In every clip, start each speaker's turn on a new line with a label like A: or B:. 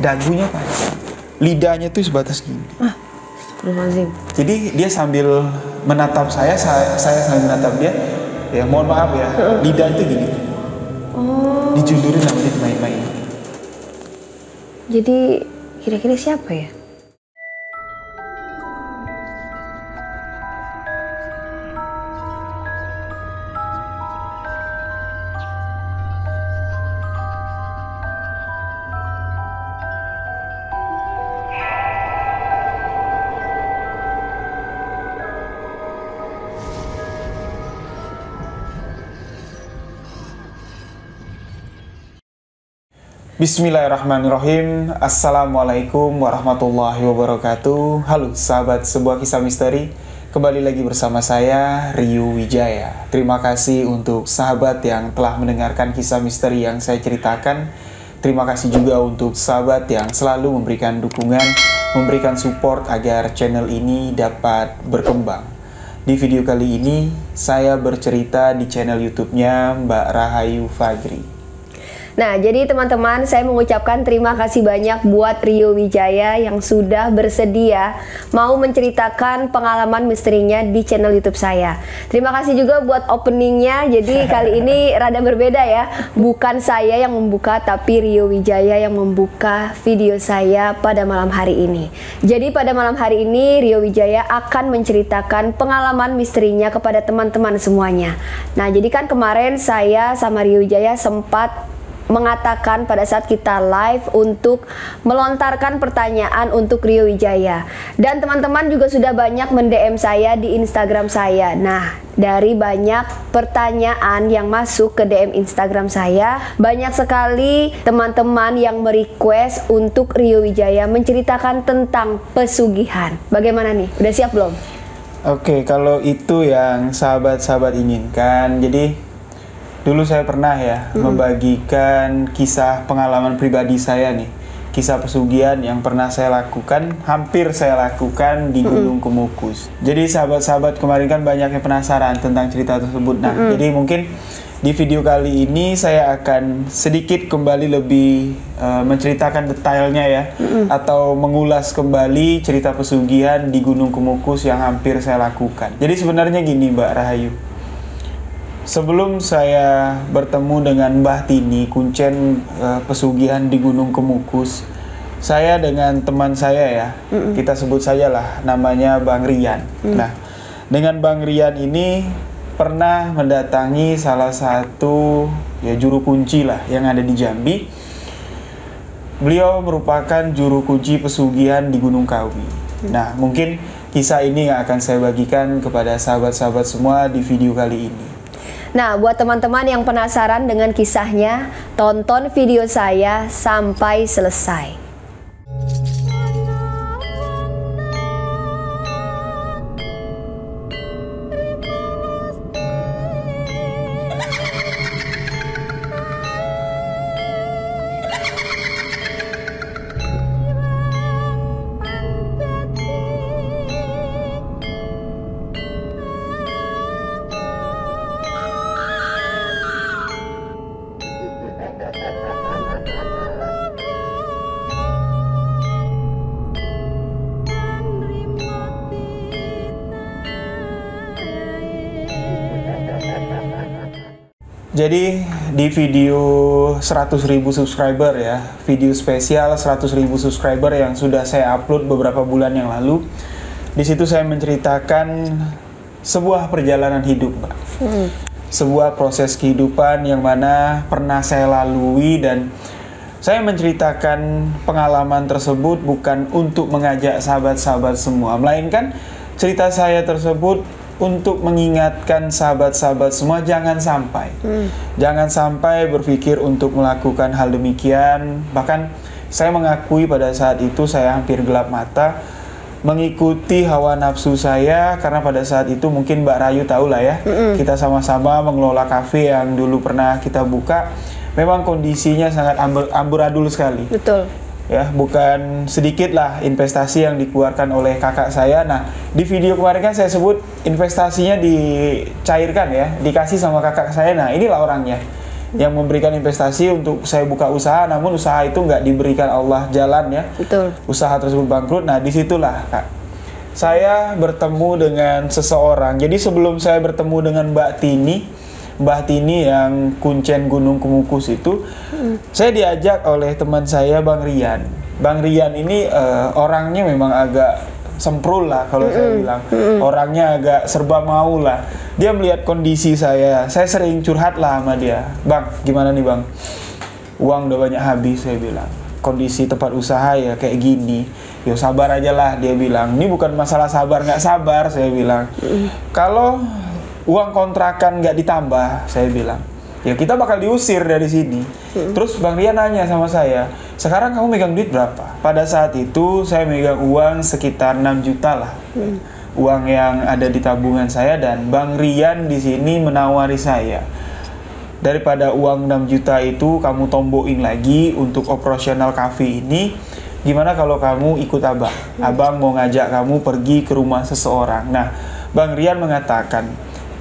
A: dagunya panjang, lidahnya tuh sebatas gini.
B: Astagfirullahaladzim.
A: Jadi dia sambil menatap saya sambil menatap dia. Ya mohon maaf ya, lidah itu gini.
B: Oh.
A: Dijundurin sama dia main-main.
B: Jadi kira-kira siapa ya?
A: Bismillahirrahmanirrahim. Assalamualaikum warahmatullahi wabarakatuh. Halo sahabat sebuah kisah misteri. Kembali lagi bersama saya Rio Wijaya. Terima kasih untuk sahabat yang telah mendengarkan kisah misteri yang saya ceritakan. Terima kasih juga untuk sahabat yang selalu memberikan dukungan, memberikan support agar channel ini dapat berkembang. Di video kali ini saya bercerita di channel YouTube-nya Mbak Rahayu Fagri.
B: Nah, jadi teman-teman, saya mengucapkan terima kasih banyak buat Rio Wijaya yang sudah bersedia mau menceritakan pengalaman misterinya di channel YouTube saya. Terima kasih juga buat openingnya. Jadi kali ini rada berbeda ya. Bukan saya yang membuka, tapi Rio Wijaya yang membuka video saya pada malam hari ini. Jadi pada malam hari ini Rio Wijaya akan menceritakan pengalaman misterinya kepada teman-teman semuanya. Nah, jadi kan kemarin saya sama Rio Wijaya sempat mengatakan pada saat kita live untuk melontarkan pertanyaan untuk Rio Wijaya, dan teman-teman juga sudah banyak mend-DM saya di Instagram saya. Nah, dari banyak pertanyaan yang masuk ke DM Instagram saya, banyak sekali teman-teman yang merequest untuk Rio Wijaya menceritakan tentang pesugihan. Bagaimana nih? Udah siap belum?
A: Oke, kalau itu yang sahabat-sahabat inginkan, jadi dulu saya pernah ya membagikan kisah pengalaman pribadi saya nih. Kisah pesugihan yang pernah saya lakukan, hampir saya lakukan di Gunung Kemukus. Jadi sahabat-sahabat kemarin kan banyak yang penasaran tentang cerita tersebut. Nah, jadi mungkin di video kali ini saya akan sedikit kembali lebih menceritakan detailnya ya. Atau mengulas kembali cerita pesugihan di Gunung Kemukus yang hampir saya lakukan. Jadi sebenarnya gini Mbak Rahayu. Sebelum saya bertemu dengan Mbah Tini, kuncen pesugihan di Gunung Kemukus, saya dengan teman saya ya, kita sebut saja lah namanya Bang Rian. Nah, dengan Bang Rian ini pernah mendatangi salah satu ya juru kunci lah yang ada di Jambi. Beliau merupakan juru kunci pesugihan di Gunung Kawi. Nah, mungkin kisah ini yang akan saya bagikan kepada sahabat-sahabat semua di video kali ini.
B: Nah, buat teman-teman yang penasaran dengan kisahnya, tonton video saya sampai selesai.
A: Jadi di video 100.000 subscriber ya, video spesial 100.000 subscriber yang sudah saya upload beberapa bulan yang lalu, di situ saya menceritakan sebuah perjalanan hidup, Mbak. Sebuah proses kehidupan yang mana pernah saya lalui, dan saya menceritakan pengalaman tersebut bukan untuk mengajak sahabat-sahabat semua, melainkan cerita saya tersebut untuk mengingatkan sahabat-sahabat semua jangan sampai berpikir untuk melakukan hal demikian. Bahkan saya mengakui pada saat itu saya hampir gelap mata mengikuti hawa nafsu saya, karena pada saat itu mungkin Mbak Rayu tahu lah ya, kita sama-sama mengelola kafe yang dulu pernah kita buka. Memang kondisinya sangat amburadul sekali.
B: Betul.
A: Ya, bukan sedikit lah investasi yang dikeluarkan oleh kakak saya. Nah, di video kemarin kan saya sebut investasinya dicairkan ya, dikasih sama kakak saya. Nah, inilah orangnya. yang memberikan investasi untuk saya buka usaha, namun usaha itu nggak diberikan Allah jalan ya.
B: Betul.
A: Usaha tersebut bangkrut. Nah disitulah Kak, saya bertemu dengan seseorang. Jadi sebelum saya bertemu dengan Mbah Tini yang Kuncen Gunung Kemukus itu, saya diajak oleh teman saya Bang Rian. Bang Rian ini orangnya memang agak semprul lah kalau saya bilang. Orangnya agak serba mau lah. Dia melihat kondisi saya sering curhat lah sama dia. Bang, gimana nih Bang? Uang udah banyak habis, saya bilang. Kondisi tempat usaha ya kayak gini. Yo sabar aja lah, dia bilang. Ini bukan masalah sabar nggak sabar, saya bilang. Kalau uang kontrakan nggak ditambah, saya bilang, ya kita bakal diusir dari sini. Terus Bang Rian nanya sama saya, sekarang kamu megang duit berapa? Pada saat itu saya megang uang sekitar 6 juta lah. Uang yang ada di tabungan saya, dan Bang Rian di sini menawari saya, daripada uang 6 juta itu kamu tombokin lagi untuk operasional cafe ini, gimana kalau kamu ikut abang? Abang mau ngajak kamu pergi ke rumah seseorang. Nah, Bang Rian mengatakan,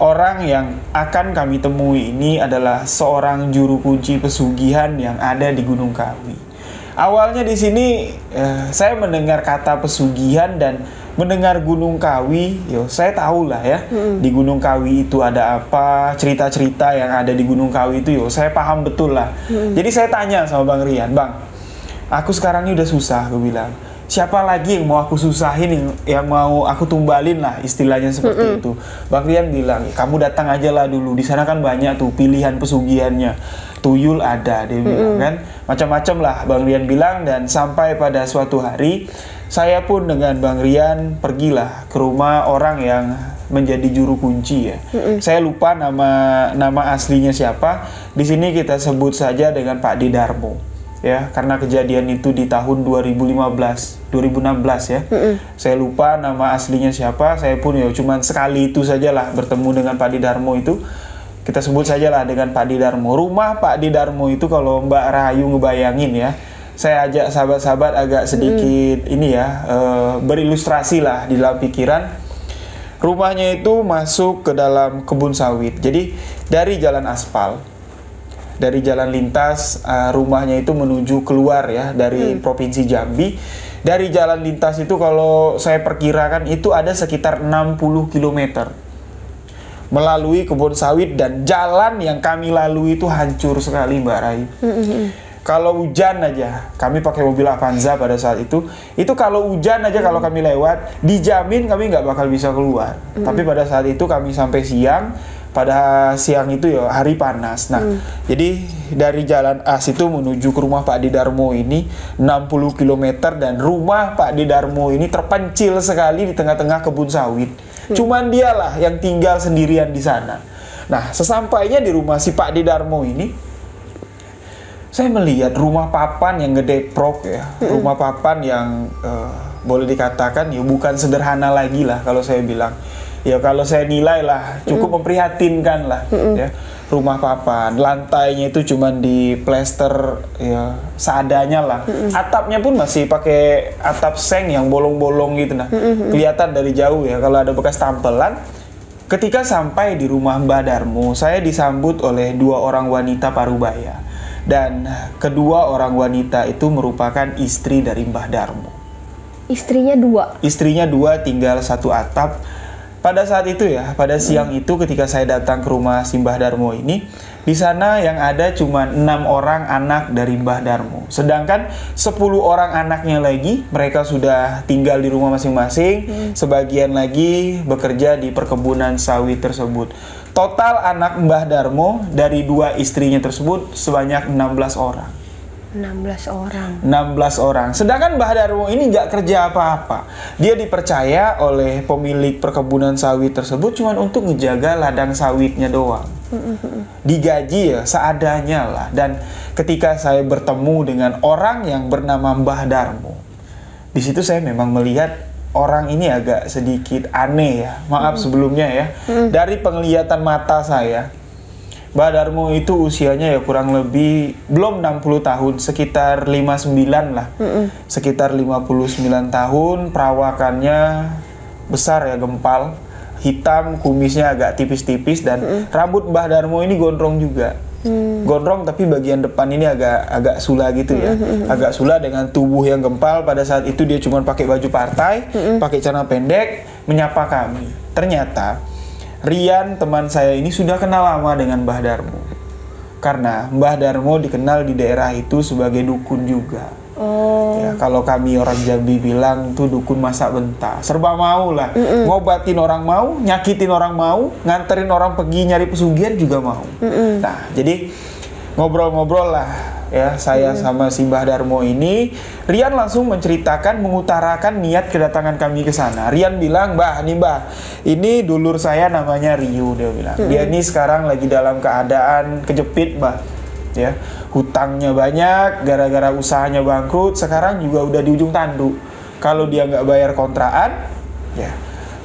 A: orang yang akan kami temui ini adalah seorang juru kunci pesugihan yang ada di Gunung Kawi. Awalnya di sini saya mendengar kata pesugihan dan mendengar Gunung Kawi, saya tahu lah ya, di Gunung Kawi itu ada apa, cerita-cerita yang ada di Gunung Kawi itu, saya paham betul lah. Jadi saya tanya sama Bang Rian, Bang, aku sekarang ini udah susah, gue bilang. Siapa lagi yang mau aku susahin, yang mau aku tumbalin lah, istilahnya seperti itu. Bang Rian bilang, kamu datang aja lah dulu, di sana kan banyak tuh pilihan pesugihannya. Tuyul ada, dia bilang kan, macam-macam lah Bang Rian bilang. Dan sampai pada suatu hari, saya pun dengan Bang Rian pergilah ke rumah orang yang menjadi juru kunci ya. Saya lupa nama aslinya siapa. Di sini kita sebut saja dengan Pak Didarmo. Ya, karena kejadian itu di tahun 2016 ya. Saya lupa nama aslinya siapa. Saya pun ya cuman sekali itu sajalah bertemu dengan Pak Didarmo itu. Kita sebut sajalah dengan Pak Didarmo. Rumah Pak Didarmo itu kalau Mbak Rahayu ngebayangin ya, saya ajak sahabat-sahabat agak sedikit ini ya, berilustrasi lah di dalam pikiran. Rumahnya itu masuk ke dalam kebun sawit. Jadi dari jalan aspal, dari jalan lintas, rumahnya itu menuju keluar ya dari Provinsi Jambi. Dari jalan lintas itu kalau saya perkirakan itu ada sekitar 60 km melalui kebun sawit, dan jalan yang kami lalui itu hancur sekali Mbak Rai. Kalau hujan aja, kami pakai mobil Avanza pada saat itu kalau hujan aja kalau kami lewat, dijamin kami nggak bakal bisa keluar. Tapi pada saat itu kami sampai siang. Pada siang itu ya hari panas. Nah, jadi dari jalan as itu menuju ke rumah Pak Didarmo ini 60 km, dan rumah Pak Didarmo ini terpencil sekali di tengah-tengah kebun sawit. Cuman dialah yang tinggal sendirian di sana. Nah, sesampainya di rumah si Pak Didarmo ini, saya melihat rumah papan yang gedeprok ya. Rumah papan yang boleh dikatakan ya bukan sederhana lagi lah kalau saya bilang. Ya kalau saya nilai lah cukup memprihatinkan lah ya. Rumah papan, lantainya itu cuman di plester ya seadanya lah. Atapnya pun masih pakai atap seng yang bolong-bolong gitu nah. Kelihatan dari jauh ya kalau ada bekas tampelan. Ketika sampai di rumah Mbah Darmo, saya disambut oleh 2 orang wanita parubaya. Dan kedua orang wanita itu merupakan istri dari Mbah Darmo.
B: Istrinya 2?
A: Istrinya 2, tinggal satu atap. Pada saat itu ya, pada siang itu ketika saya datang ke rumah si Mbah Darmo ini, di sana yang ada cuma 6 orang anak dari Mbah Darmo. Sedangkan 10 orang anaknya lagi, mereka sudah tinggal di rumah masing-masing, sebagian lagi bekerja di perkebunan sawit tersebut. Total anak Mbah Darmo dari 2 istrinya tersebut sebanyak 16 orang.
B: 16 orang.
A: 16 orang. Sedangkan Mbah Darmo ini nggak kerja apa-apa. Dia dipercaya oleh pemilik perkebunan sawit tersebut cuma untuk ngejaga ladang sawitnya doang. Digaji ya seadanya lah. Dan ketika saya bertemu dengan orang yang bernama Mbah Darmo, di situ saya memang melihat orang ini agak sedikit aneh ya. Maaf sebelumnya ya. Dari penglihatan mata saya, Mbah Darmo itu usianya ya kurang lebih belum 60 tahun, sekitar 59 lah. Sekitar 59 tahun, perawakannya besar ya, gempal, hitam, kumisnya agak tipis-tipis, dan rambut Mbah Darmo ini gondrong juga. Gondrong tapi bagian depan ini agak sula gitu ya. Agak sula dengan tubuh yang gempal. Pada saat itu dia cuma pakai baju partai, pakai celana pendek, menyapa kami. Ternyata Rian teman saya ini sudah kenal lama dengan Mbah Darmo. Karena Mbah Darmo dikenal di daerah itu sebagai dukun juga. Ya, kalau kami orang Jambi bilang tuh dukun masak benta, serba mau lah, ngobatin orang mau, nyakitin orang mau, nganterin orang pergi nyari pesugihan juga mau. Nah, jadi ngobrol-ngobrol lah ya saya sama si Mbah Darmo ini. Rian langsung menceritakan, mengutarakan niat kedatangan kami ke sana. Rian bilang, Mbah, ini dulur saya namanya Rio, dia bilang. Dia ini sekarang lagi dalam keadaan kejepit, Mbah. Ya, hutangnya banyak gara-gara usahanya bangkrut, sekarang juga udah di ujung tanduk. Kalau dia nggak bayar kontrakan, ya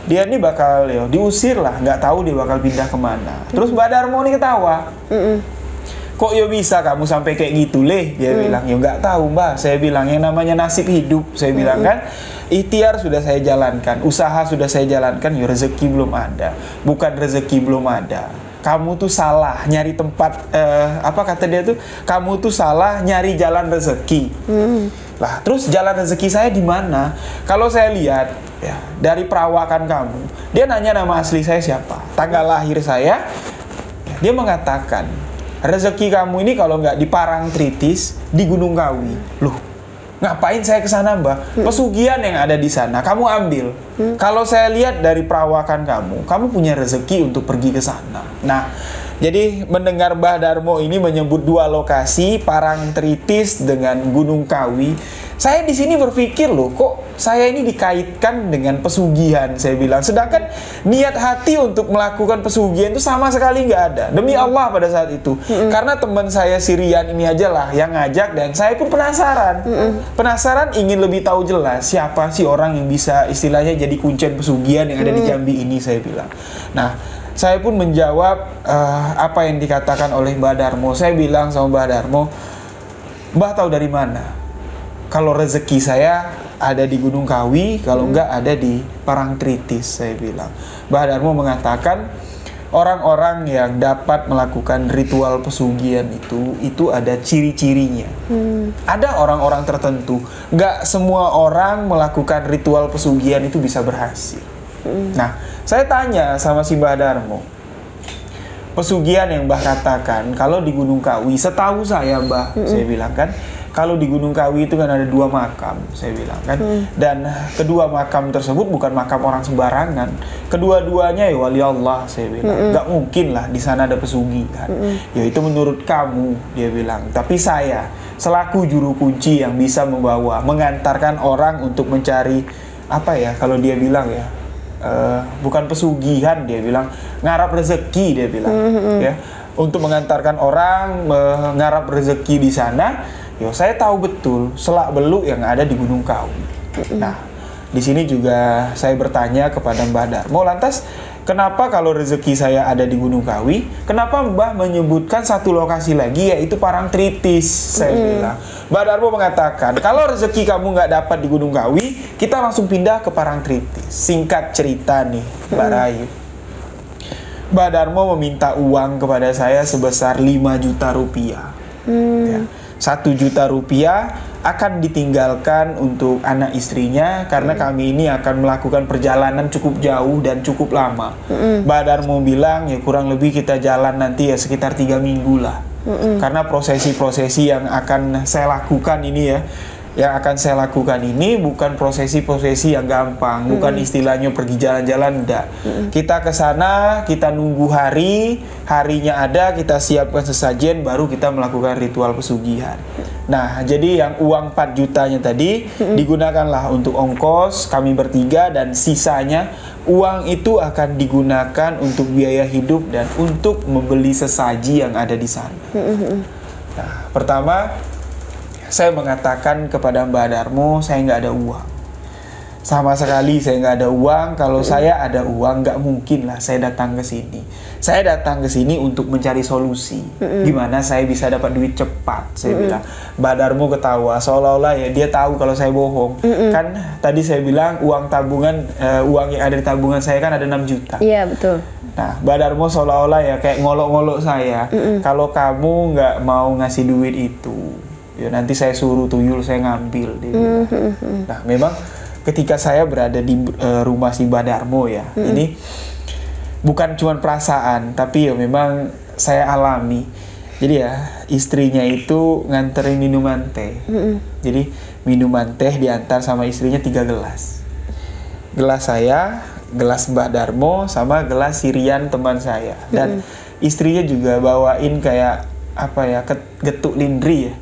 A: dia ini bakal diusir lah, nggak tahu dia bakal pindah kemana. Terus Mbak Darmo ini ketawa, kok ya bisa kamu sampai kayak gitu leh? Dia bilang, ya nggak tahu Mbak. Saya bilang yang namanya nasib hidup, saya bilang kan. Ikhtiar sudah saya jalankan, usaha sudah saya jalankan, ya rezeki belum ada. Bukan rezeki belum ada, kamu tuh salah nyari tempat, apa kata dia tuh, kamu tuh salah nyari jalan rezeki. Lah terus jalan rezeki saya di mana? Kalau saya lihat ya dari perawakan kamu, dia nanya nama asli saya siapa, tanggal lahir saya, dia mengatakan rezeki kamu ini kalau nggak di Parangtritis, di Gunung Kawi. Loh, ngapain saya ke sana, Mbak? Pesugihan yang ada di sana kamu ambil. Kalau saya lihat dari perawakan kamu punya rezeki untuk pergi ke sana. Nah, jadi mendengar Mbah Darmo ini menyebut dua lokasi, Parangtritis dengan Gunung Kawi, saya di sini berpikir loh, kok saya ini dikaitkan dengan pesugihan, saya bilang. Sedangkan niat hati untuk melakukan pesugihan itu sama sekali nggak ada. Demi Allah pada saat itu. Karena teman saya si Rian ini aja lah yang ngajak, dan saya pun penasaran. Penasaran ingin lebih tahu jelas siapa sih orang yang bisa istilahnya jadi kuncen pesugihan yang ada di Jambi ini, saya bilang. Nah, saya pun menjawab apa yang dikatakan oleh Mbah Darmo. Saya bilang sama Mbah Darmo, Mbah tahu dari mana? Kalau rezeki saya ada di Gunung Kawi, kalau enggak ada di Parangtritis, saya bilang. Mbah Darmo mengatakan orang-orang yang dapat melakukan ritual pesugihan itu ada ciri-cirinya. Ada orang-orang tertentu. Enggak semua orang melakukan ritual pesugihan itu bisa berhasil. Nah, saya tanya sama si Mbah Darmo, pesugihan yang Mbah katakan kalau di Gunung Kawi, setahu saya Mbah, saya bilang kan, kalau di Gunung Kawi itu kan ada 2 makam, saya bilang kan. Dan kedua makam tersebut bukan makam orang sembarangan. Kedua-duanya ya wali Allah, saya bilang. Gak mungkin lah di sana ada pesugihan. Ya itu menurut kamu, dia bilang. Tapi saya selaku juru kunci yang bisa mengantarkan orang untuk mencari apa ya, kalau dia bilang ya, bukan pesugihan, dia bilang ngarap rezeki, dia bilang. Ya, untuk mengantarkan orang ngarap rezeki di sana. Yo, saya tahu betul selak beluk yang ada di Gunung Kawi. Nah, di sini juga saya bertanya kepada Mbah Darmo, lantas kenapa kalau rezeki saya ada di Gunung Kawi, kenapa Mbah menyebutkan satu lokasi lagi yaitu Parangtritis? Saya bilang. Mbah Darmo mengatakan, kalau rezeki kamu nggak dapat di Gunung Kawi, kita langsung pindah ke Parangtritis. Singkat cerita nih, Mbak Rayu. Mbah Darmo meminta uang kepada saya sebesar 5 juta rupiah. Ya. 1 juta rupiah akan ditinggalkan untuk anak istrinya karena kami ini akan melakukan perjalanan cukup jauh dan cukup lama. Mbak Darmo bilang ya kurang lebih kita jalan nanti ya sekitar 3 minggu lah. Karena prosesi-prosesi yang akan saya lakukan ini bukan prosesi-prosesi yang gampang, bukan istilahnya pergi jalan-jalan, enggak. Kita ke sana, kita nunggu harinya ada, kita siapkan sesajen, baru kita melakukan ritual pesugihan. Nah, jadi yang uang 4 jutanya tadi digunakanlah untuk ongkos kami bertiga, dan sisanya uang itu akan digunakan untuk biaya hidup dan untuk membeli sesaji yang ada di sana. Nah, pertama saya mengatakan kepada Mbah Darmo, saya nggak ada uang. sama sekali saya nggak ada uang. Kalau saya ada uang, nggak mungkin lah saya datang ke sini. Saya datang ke sini untuk mencari solusi. Gimana saya bisa dapat duit cepat? Saya bilang. Mbak Darmo ketawa, seolah-olah ya dia tahu kalau saya bohong. Kan tadi saya bilang uang tabungan, uang yang ada di tabungan saya kan ada 6 juta.
B: Iya, betul.
A: Nah, Mbak Darmo seolah-olah ya kayak ngolok-ngolok saya. Kalau kamu nggak mau ngasih duit itu, ya nanti saya suruh tuyul saya ngambil. Dia bilang. Nah, memang ketika saya berada di rumah si Mbak Darmo ya, ini bukan cuma perasaan, tapi ya memang saya alami. Jadi ya istrinya itu nganterin minuman teh. Jadi minuman teh diantar sama istrinya 3 gelas. Gelas saya, gelas Mbak Darmo, sama gelas Sirian teman saya. Dan istrinya juga bawain kayak apa ya, getuk lindri ya,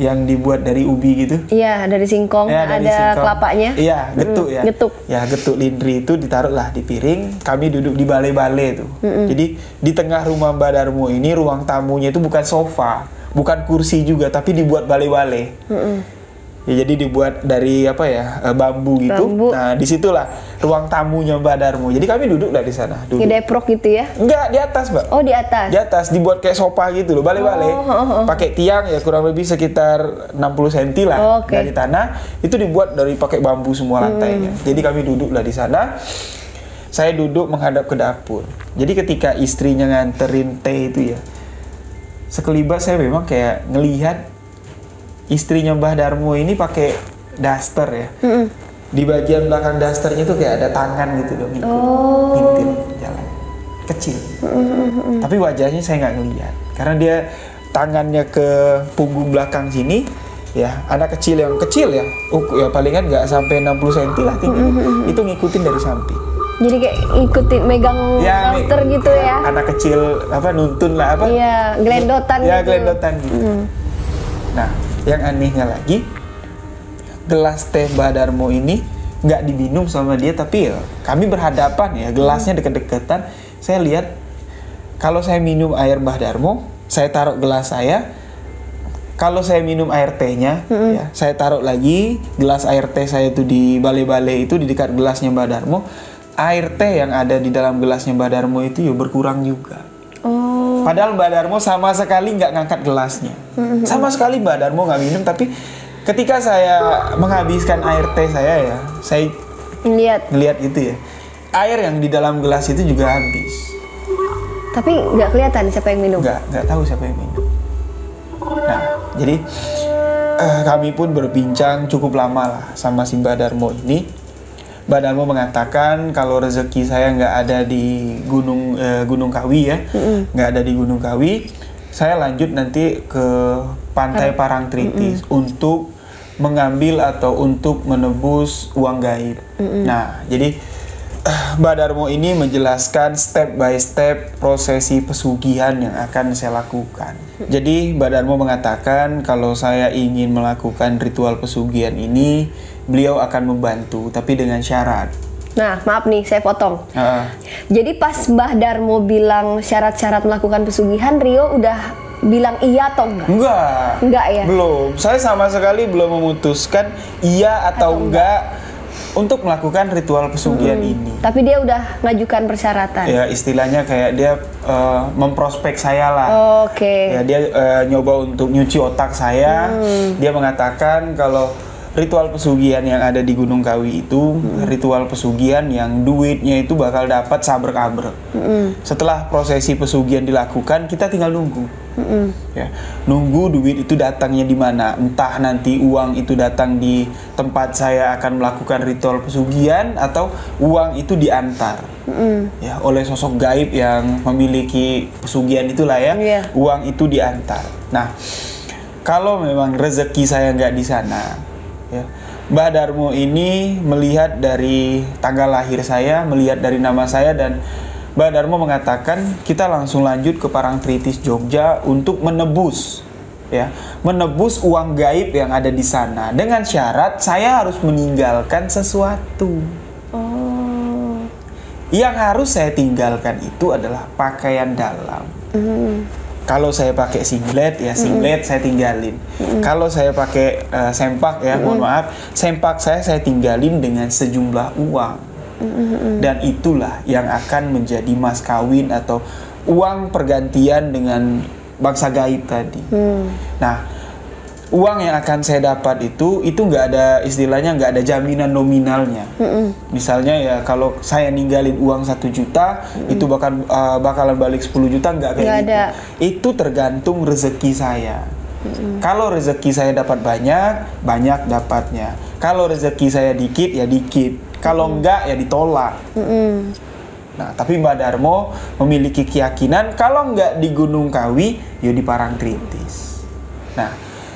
A: yang dibuat dari ubi gitu.
B: Iya, dari singkong,
A: Ya, dari
B: ada
A: singkong.
B: kelapanya.
A: Iya, getuk ya.
B: Getuk.
A: Ya, getuk lindri itu ditaruhlah di piring. Kami duduk di balai-balai tuh. Jadi di tengah rumah Mbak Darmo ini ruang tamunya itu bukan sofa, bukan kursi juga, tapi dibuat balai-balai. Ya, jadi dibuat dari apa ya, bambu gitu.
B: Bambu.
A: Nah, disitulah ruang tamunya Mbak Darmo. Jadi kami duduk lah di sana. Duduk.
B: Ngedeprok gitu ya.
A: Enggak, di atas, Mbak.
B: Oh, di atas.
A: Di atas dibuat kayak sofa gitu loh, balai-balai. Pakai tiang ya kurang lebih sekitar 60 cm lah
B: Oke.
A: dari tanah. Itu dibuat dari pakai bambu semua lantainya. Jadi kami duduklah di sana. Saya duduk menghadap ke dapur. Jadi ketika istrinya nganterin teh itu ya, sekelibat saya memang kayak ngelihat istrinya Mbah Darmo ini pakai daster ya. Di bagian belakang dasternya itu kayak ada tangan gitu loh, ngintil jalan kecil. Tapi wajahnya saya nggak ngelihat karena dia tangannya ke punggung belakang sini. Ya, anak kecil yang kecil ya, ya palingan nggak sampai 60 cm lah tingginya. Itu ngikutin dari samping.
B: Jadi kayak ikutin megang
A: Ya,
B: daster gitu ya.
A: Anak kecil apa nuntun lah apa?
B: Iya, gelendotan
A: Ya,
B: gitu.
A: gelendotan gitu. Nah, yang anehnya lagi, gelas teh Mbak Darmo ini nggak diminum sama dia, tapi ya kami berhadapan ya, gelasnya deket-deketan. Saya lihat kalau saya minum air Mbah Darmo, saya taruh gelas saya. Kalau saya minum air tehnya, ya, saya taruh lagi gelas air teh saya itu di balai-balai itu di dekat gelasnya Mbah Darmo. Air teh yang ada di dalam gelasnya Mbah Darmo itu ya berkurang juga.
B: Oh.
A: Padahal Mbak Darmo sama sekali nggak ngangkat gelasnya. Sama sekali Mbak Darmo nggak minum, tapi ketika saya menghabiskan air teh saya ya, saya ngelihat itu ya. Air yang di dalam gelas itu juga habis.
B: Tapi nggak kelihatan siapa yang minum.
A: Nggak tahu siapa yang minum. Nah, jadi kami pun berbincang cukup lama lah sama si Mbak Darmo ini. Mbak Darmo mengatakan kalau rezeki saya nggak ada di Gunung Kawi ya, nggak ada di Gunung Kawi, saya lanjut nanti ke Pantai Parangtritis untuk mengambil atau untuk menebus uang gaib. Nah, jadi Mbak Darmo ini menjelaskan step by step prosesi pesugihan yang akan saya lakukan. Jadi Mbak Darmo mengatakan kalau saya ingin melakukan ritual pesugihan ini, beliau akan membantu, tapi dengan syarat.
B: Nah, maaf nih, saya potong. Jadi pas Mbah Darmo bilang syarat-syarat melakukan pesugihan, Rio udah bilang iya atau enggak? Enggak ya?
A: Belum. Saya sama sekali belum memutuskan iya atau enggak untuk melakukan ritual pesugihan ini.
B: Tapi dia udah ngajukan persyaratan.
A: Ya, istilahnya kayak dia memprospek saya lah.
B: Oke.
A: Ya, dia nyoba untuk nyuci otak saya. Dia mengatakan kalau ritual pesugihan yang ada di Gunung Kawi itu ritual pesugihan yang duitnya itu bakal dapat sabrek-abrek. Setelah prosesi pesugihan dilakukan, kita tinggal nunggu. Ya, nunggu duit itu datangnya di mana. Entah nanti uang itu datang di tempat saya akan melakukan ritual pesugihan atau uang itu diantar ya oleh sosok gaib yang memiliki pesugihan itulah ya. Uang itu diantar. Nah, kalau memang rezeki saya nggak di sana, ya, Mbah Darmo ini melihat dari tanggal lahir saya, melihat dari nama saya, dan Mbah Darmo mengatakan kita langsung lanjut ke Parangtritis Jogja untuk menebus, ya, menebus uang gaib yang ada di sana dengan syarat saya harus meninggalkan sesuatu. Yang harus saya tinggalkan itu adalah pakaian dalam. Kalau saya pakai singlet ya singlet saya tinggalin. Kalau saya pakai sempak ya mohon maaf, sempak saya tinggalin dengan sejumlah uang. Dan itulah yang akan menjadi mas kawin atau uang pergantian dengan bangsa gaib tadi. Nah, uang yang akan saya dapat itu nggak ada istilahnya, nggak ada jaminan nominalnya. Misalnya ya kalau saya ninggalin uang 1 juta itu bakalan balik 10 juta, nggak kayak gitu. Itu tergantung rezeki saya. Kalau rezeki saya dapat banyak dapatnya. Kalau rezeki saya dikit ya dikit. Kalau enggak ya ditolak. Nah, tapi Mbah Darmo memiliki keyakinan kalau enggak di Gunung Kawi ya di Parangtritis. Nah,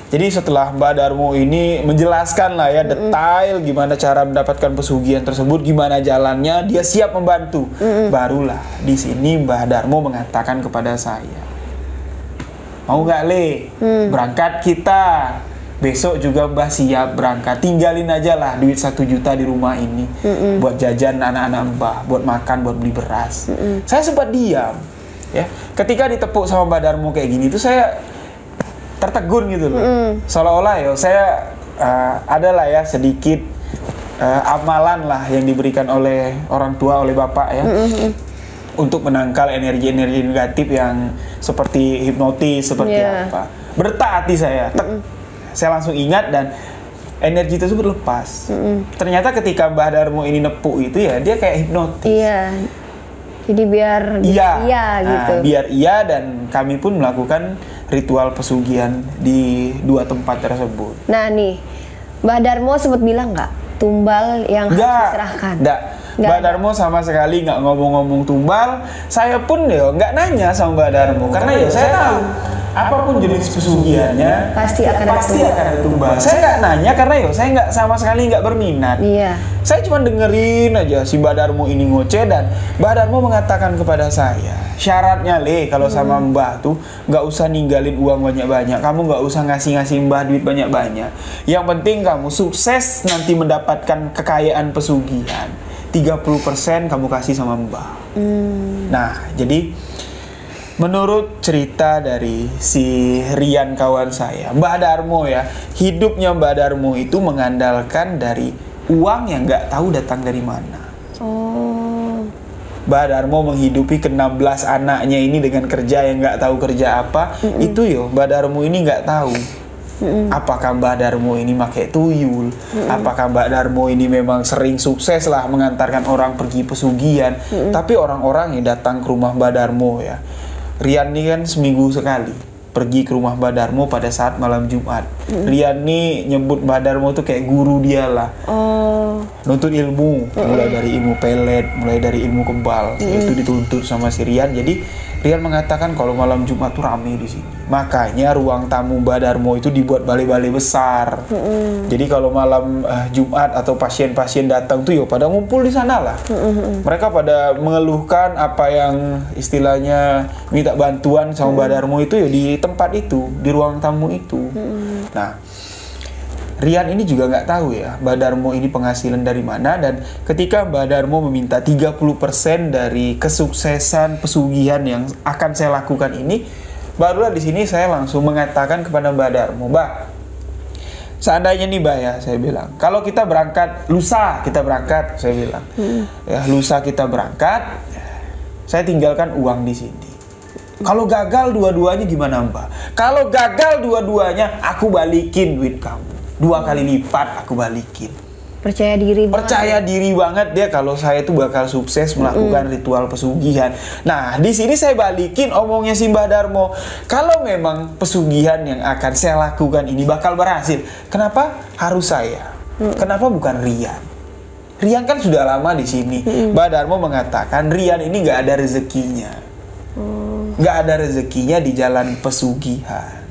A: jadi setelah Mbah Darmo ini menjelaskan lah ya detail gimana cara mendapatkan pesugihan tersebut, gimana jalannya, dia siap membantu. Barulah di sini Mbah Darmo mengatakan kepada saya, mau nggak Le? Berangkat kita. Besok juga Mbah siap berangkat. Tinggalin aja lah duit 1 juta di rumah ini buat jajan anak-anak Mbah, buat makan, buat beli beras. Saya sempat diam. Ya, ketika ditepuk sama Mbah Darmo kayak gini tuh saya tertegun gitu loh. Seolah-olah ya saya adalah ya sedikit amalan lah yang diberikan oleh orang tua, oleh bapak ya. Untuk menangkal energi-energi negatif yang seperti hipnotis, seperti apa. Bertak hati saya. Saya langsung ingat dan energi tersebut lepas. Ternyata ketika Mbah Darmo ini nepuk itu ya dia kayak hipnotis.
B: Iya. Jadi biar iya gitu.
A: Biar iya, dan kami pun melakukan ritual pesugihan di 2 tempat tersebut.
B: Nah nih, Mbah Darmo sempat bilang nggak tumbal yang harus diserahkan?
A: Enggak. Mbah Darmo sama sekali nggak ngomong-ngomong tumbal. Saya pun ya nggak nanya sama Mbah Darmo karena ya saya tahu apapun jenis pesugihannya pasti akan ada tumbal. Saya nggak nanya karena ya saya nggak sama sekali nggak berminat. Saya cuma dengerin aja si Mbah Darmo ini ngoceh, dan Mbah Darmo mengatakan kepada saya, syaratnya Le kalau sama Mbah tuh nggak usah ninggalin uang banyak-banyak, kamu nggak usah ngasih Mbah duit banyak-banyak. Yang penting kamu sukses nanti mendapatkan kekayaan pesugihan. 30% kamu kasih sama Mbah. Nah, jadi menurut cerita dari si Rian kawan saya, Mbah Darmo ya, hidupnya Mbah Darmo itu mengandalkan dari uang yang nggak tahu datang dari mana. Mbah Darmo menghidupi ke-16 anaknya ini dengan kerja yang nggak tahu kerja apa. Itu yo Mbah Darmo ini nggak tahu. Apakah Mbah Darmo ini pakai tuyul? Apakah Mbah Darmo ini memang sering sukses lah mengantarkan orang pergi pesugihan? Tapi orang-orang yang datang ke rumah Mbah Darmo ya, Rian ini kan seminggu sekali pergi ke rumah Mbah Darmo pada saat malam Jumat. Rian ini nyebut Mbah Darmo tuh kayak guru dia lah. Nuntut ilmu, mulai dari ilmu pelet, mulai dari ilmu kebal. Itu dituntut sama si Rian. Jadi Rian mengatakan kalau malam Jumat tuh rame di sini. Makanya ruang tamu Mbah Darmo itu dibuat balai-balai besar. Jadi kalau malam Jumat atau pasien-pasien datang tuh ya pada ngumpul di sana lah. Mereka pada mengeluhkan apa yang istilahnya minta bantuan sama Mbah Darmo itu ya di tempat itu, di ruang tamu itu. Nah, Rian ini juga nggak tahu ya Mbah Darmo ini penghasilan dari mana, dan ketika Mbah Darmo meminta 30% dari kesuksesan pesugihan yang akan saya lakukan ini, barulah di sini saya langsung mengatakan kepada Mbah Darmo, Mbah, seandainya nih Mbah ya, saya bilang, kalau kita berangkat lusa, kita berangkat, saya bilang, ya lusa kita berangkat, saya tinggalkan uang di sini. Kalau gagal dua-duanya gimana Mbah? Kalau gagal dua-duanya, aku balikin duit kamu. 2 kali lipat aku balikin.
B: Percaya diri banget.
A: Percaya diri banget dia kalau saya itu bakal sukses melakukan ritual pesugihan. Nah, di sini saya balikin omongnya si Mbah Darmo. Kalau memang pesugihan yang akan saya lakukan ini bakal berhasil, kenapa harus saya? Kenapa bukan Rian? Rian kan sudah lama di sini. Mbah Darmo mengatakan Rian ini nggak ada rezekinya. Nggak ada rezekinya di jalan pesugihan.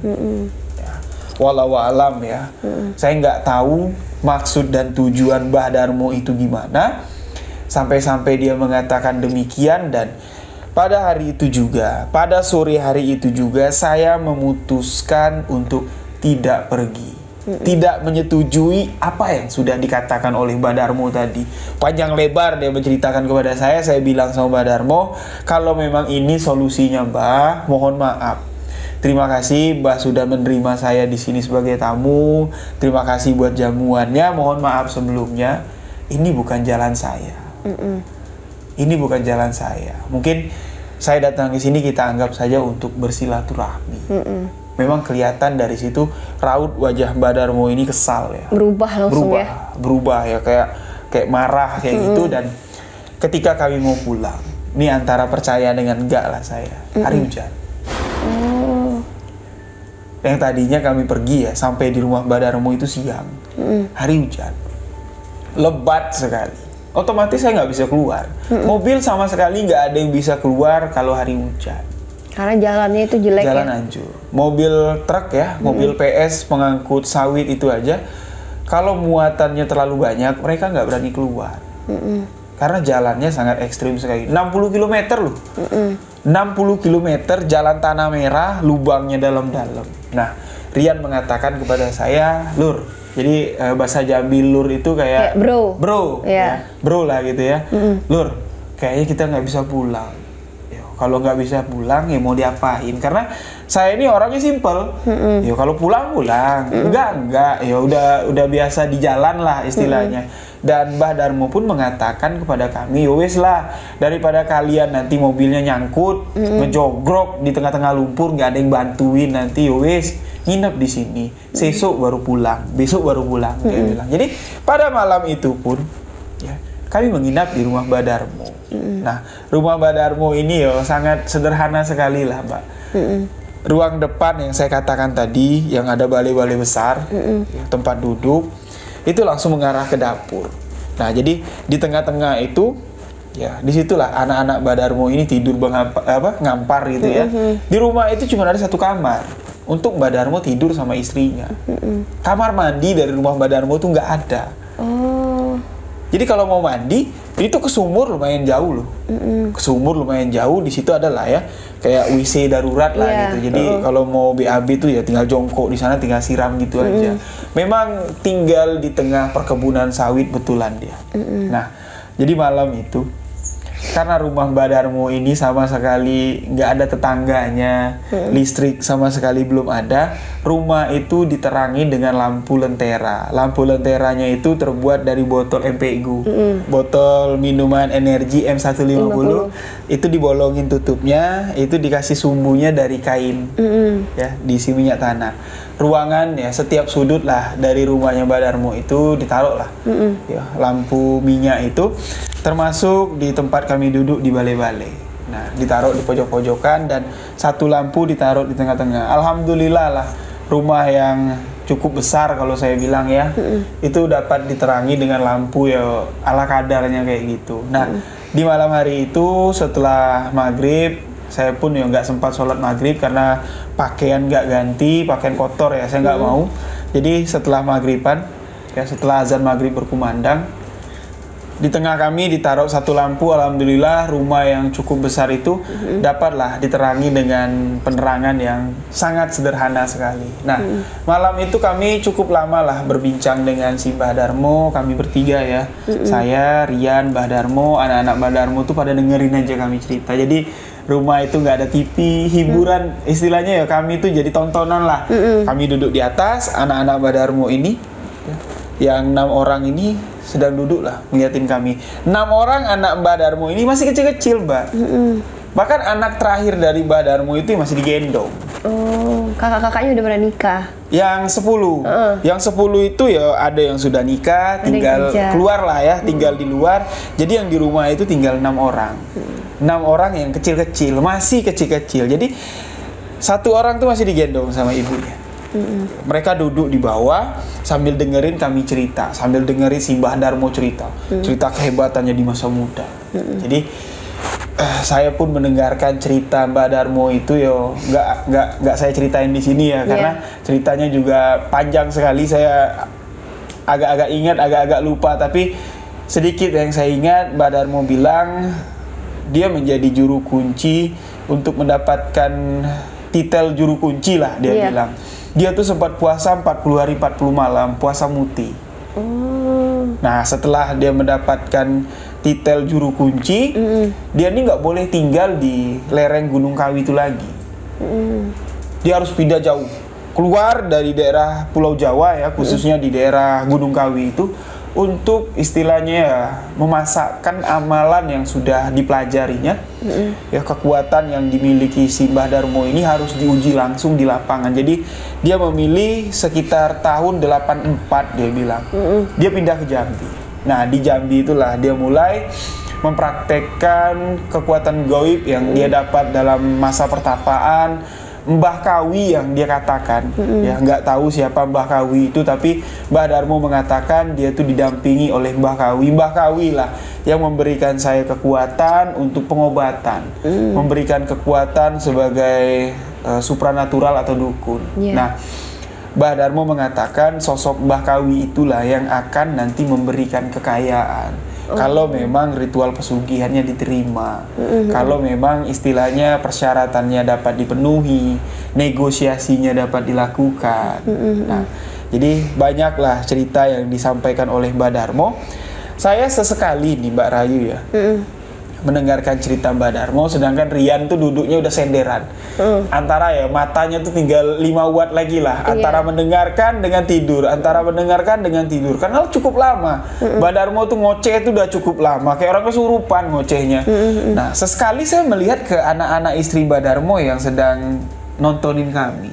A: Walau alam ya, saya nggak tahu maksud dan tujuan Mbah Darmo itu gimana sampai-sampai dia mengatakan demikian. Dan pada hari itu juga, pada sore hari itu juga, saya memutuskan untuk tidak pergi, tidak menyetujui apa yang sudah dikatakan oleh Mbah Darmo tadi. Panjang lebar dia menceritakan kepada saya bilang sama Mbah Darmo, kalau memang ini solusinya Mbah, mohon maaf, terima kasih Mbah sudah menerima saya di sini sebagai tamu. Terima kasih buat jamuannya. Mohon maaf sebelumnya. Ini bukan jalan saya. Ini bukan jalan saya. Mungkin saya datang ke sini kita anggap saja untuk bersilaturahmi. Memang kelihatan dari situ raut wajah Mbah Darmo ini kesal ya.
B: Berubah langsung
A: berubah ya kayak marah kayak gitu. Dan ketika kami mau pulang, ini antara percaya dengan enggak lah saya. Hari hujan. Yang tadinya kami pergi ya sampai di rumah Mbah Darmo itu siang. Hari hujan. Lebat sekali. Otomatis saya nggak bisa keluar. Mobil sama sekali nggak ada yang bisa keluar kalau hari hujan.
B: Karena jalannya itu jelek.
A: Jalan hancur. Mobil truk ya, mobil PS pengangkut sawit itu aja, kalau muatannya terlalu banyak, mereka nggak berani keluar. Karena jalannya sangat ekstrim sekali. 60 km loh. 60 km jalan tanah merah, lubangnya dalam-dalam. Nah, Rian mengatakan kepada saya, Lur, jadi bahasa Jambi Lur itu kayak bro, ya, bro lah gitu ya. Lur, kayaknya kita nggak bisa pulang. Kalau nggak bisa pulang ya mau diapain? Karena saya ini orangnya simpel. Ya kalau pulang, enggak. Ya udah biasa di jalan lah istilahnya. Dan Mbah Darmo pun mengatakan kepada kami, wes lah, daripada kalian nanti mobilnya nyangkut, ngejogrok di tengah-tengah lumpur, nggak ada yang bantuin nanti, wes nginep di sini. Besok baru pulang. Dia bilang. Jadi pada malam itu pun ya, kami menginap di rumah Mbah Darmo. Nah, rumah Mbah Darmo ini ya sangat sederhana sekali lah, Mbak. Ruang depan yang saya katakan tadi, yang ada balai-balai besar, tempat duduk, itu langsung mengarah ke dapur. Nah, jadi di tengah-tengah itu, ya disitulah anak-anak Mbah Darmo ini tidur ngampar gitu ya. Di rumah itu cuma ada satu kamar untuk Mbah Darmo tidur sama istrinya. Kamar mandi dari rumah Mbah Darmo itu nggak ada. Jadi kalau mau mandi itu ke sumur lumayan jauh loh. Ke sumur lumayan jauh, di situ adalah ya kayak WC darurat lah gitu. Jadi kalau mau BAB tuh ya tinggal jongkok di sana, tinggal siram gitu aja. Memang tinggal di tengah perkebunan sawit betulan dia. Nah, jadi malam itu karena rumah Mbah Darmo ini sama sekali nggak ada tetangganya, listrik sama sekali belum ada. Rumah itu diterangi dengan lampu lentera. Lampu lenteranya itu terbuat dari botol MPGU, botol minuman energi M150. Itu dibolongin tutupnya, itu dikasih sumbunya dari kain, ya, diisi minyak tanah. Ruangan ya setiap sudut lah dari rumahnya Mbah Darmo itu ditaruh lah, ya, lampu minyak itu. Termasuk di tempat kami duduk di balai-balai. Nah, ditaruh di pojok-pojokan dan satu lampu ditaruh di tengah-tengah. Alhamdulillah lah, rumah yang cukup besar kalau saya bilang ya, itu dapat diterangi dengan lampu ya ala kadarnya kayak gitu. Nah, di malam hari itu setelah maghrib, saya pun ya nggak sempat sholat maghrib karena pakaian nggak ganti, pakaian kotor ya, saya nggak mau. Jadi setelah maghriban, ya setelah azan maghrib berkumandang, di tengah kami ditaruh satu lampu. Alhamdulillah rumah yang cukup besar itu dapatlah diterangi dengan penerangan yang sangat sederhana sekali. Nah, malam itu kami cukup lama lah berbincang dengan si Mbah Darmo. Kami bertiga ya, saya, Rian, Mbah Darmo, anak-anak Mbah Darmo tuh pada dengerin aja kami cerita. Jadi rumah itu nggak ada TV, hiburan istilahnya ya, kami itu jadi tontonan lah. Kami duduk di atas, anak-anak Mbah Darmo ini, yang 6 orang ini sedang duduk lah ngeliatin kami. 6 orang anak Mbah Darmo ini masih kecil-kecil, Mbak. Bahkan anak terakhir dari Mbah Darmo itu masih digendong.
B: Oh, kakak-kakaknya udah pernah nikah?
A: Yang 10. Yang 10 itu ya ada yang sudah nikah, tinggal keluar lah ya, tinggal di luar. Jadi yang di rumah itu tinggal 6 orang. 6 orang yang kecil-kecil, masih kecil-kecil. Jadi satu orang tuh masih digendong sama ibunya. Mereka duduk di bawah sambil dengerin kami cerita, sambil dengerin si Mbah Darmo cerita, cerita kehebatannya di masa muda. Jadi saya pun mendengarkan cerita Mbah Darmo itu yo nggak saya ceritain di sini ya, karena ceritanya juga panjang sekali. Saya agak-agak ingat, agak-agak lupa, tapi sedikit yang saya ingat, Mbah Darmo bilang dia menjadi juru kunci untuk mendapatkan titel juru kunci lah, dia bilang. Dia tuh sempat puasa 40 hari 40 malam, puasa muti. Nah, setelah dia mendapatkan titel juru kunci, dia ini nggak boleh tinggal di lereng Gunung Kawi itu lagi. dia harus pindah jauh, keluar dari daerah Pulau Jawa ya, khususnya di daerah Gunung Kawi itu, untuk istilahnya ya memasakkan amalan yang sudah dipelajarinya. Ya, kekuatan yang dimiliki si Mbah Darmo ini harus diuji langsung di lapangan. Jadi dia memilih sekitar tahun 84, dia bilang. Dia pindah ke Jambi. Nah, di Jambi itulah dia mulai mempraktekkan kekuatan gaib yang dia dapat dalam masa pertapaan Mbah Kawi yang dia katakan. Ya, nggak tahu siapa Mbah Kawi itu, tapi Mbah Darmo mengatakan dia itu didampingi oleh Mbah Kawi. Mbah Kawi lah yang memberikan saya kekuatan untuk pengobatan, memberikan kekuatan sebagai supranatural atau dukun. Nah, Mbah Darmo mengatakan sosok Mbah Kawi itulah yang akan nanti memberikan kekayaan. Kalau memang ritual pesugihannya diterima, kalau memang istilahnya persyaratannya dapat dipenuhi, negosiasinya dapat dilakukan. Nah, jadi banyaklah cerita yang disampaikan oleh Mbah Darmo. Saya sesekali nih Mbak Rayu ya, mendengarkan cerita Mbah Darmo, sedangkan Rian tuh duduknya udah senderan. Antara ya matanya tuh tinggal 5 watt lagi lah, antara mendengarkan dengan tidur, antara mendengarkan dengan tidur. Karena cukup lama. Mbah Darmo tuh ngoceh tuh udah cukup lama, kayak orang kesurupan ngocehnya. Nah, sesekali saya melihat ke anak-anak istri Mbah Darmo yang sedang nontonin kami.